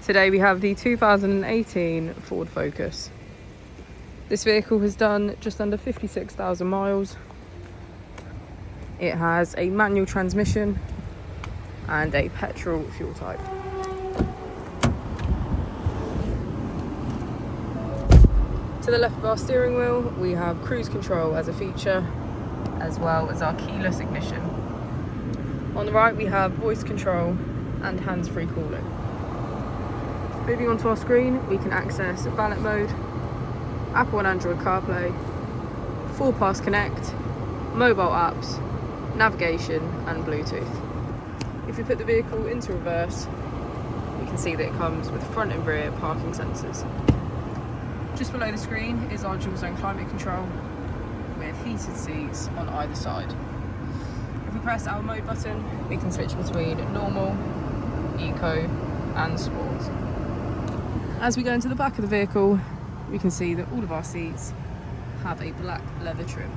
Today we have the 2018 Ford Focus. This vehicle has done just under 56,000 miles. It has a manual transmission and a petrol fuel type. To the left of our steering wheel, we have cruise control as a feature, as well as our keyless ignition. On the right, we have voice control and hands-free calling. Moving onto our screen, we can access valet mode, Apple and Android CarPlay, 4Pass Connect, mobile apps, navigation and Bluetooth. If we put the vehicle into reverse, we can see that it comes with front and rear parking sensors. Just below the screen is our dual zone climate control with heated seats on either side. If we press our mode button, we can switch between normal, eco and sport. As we go into the back of the vehicle, we can see that all of our seats have a black leather trim.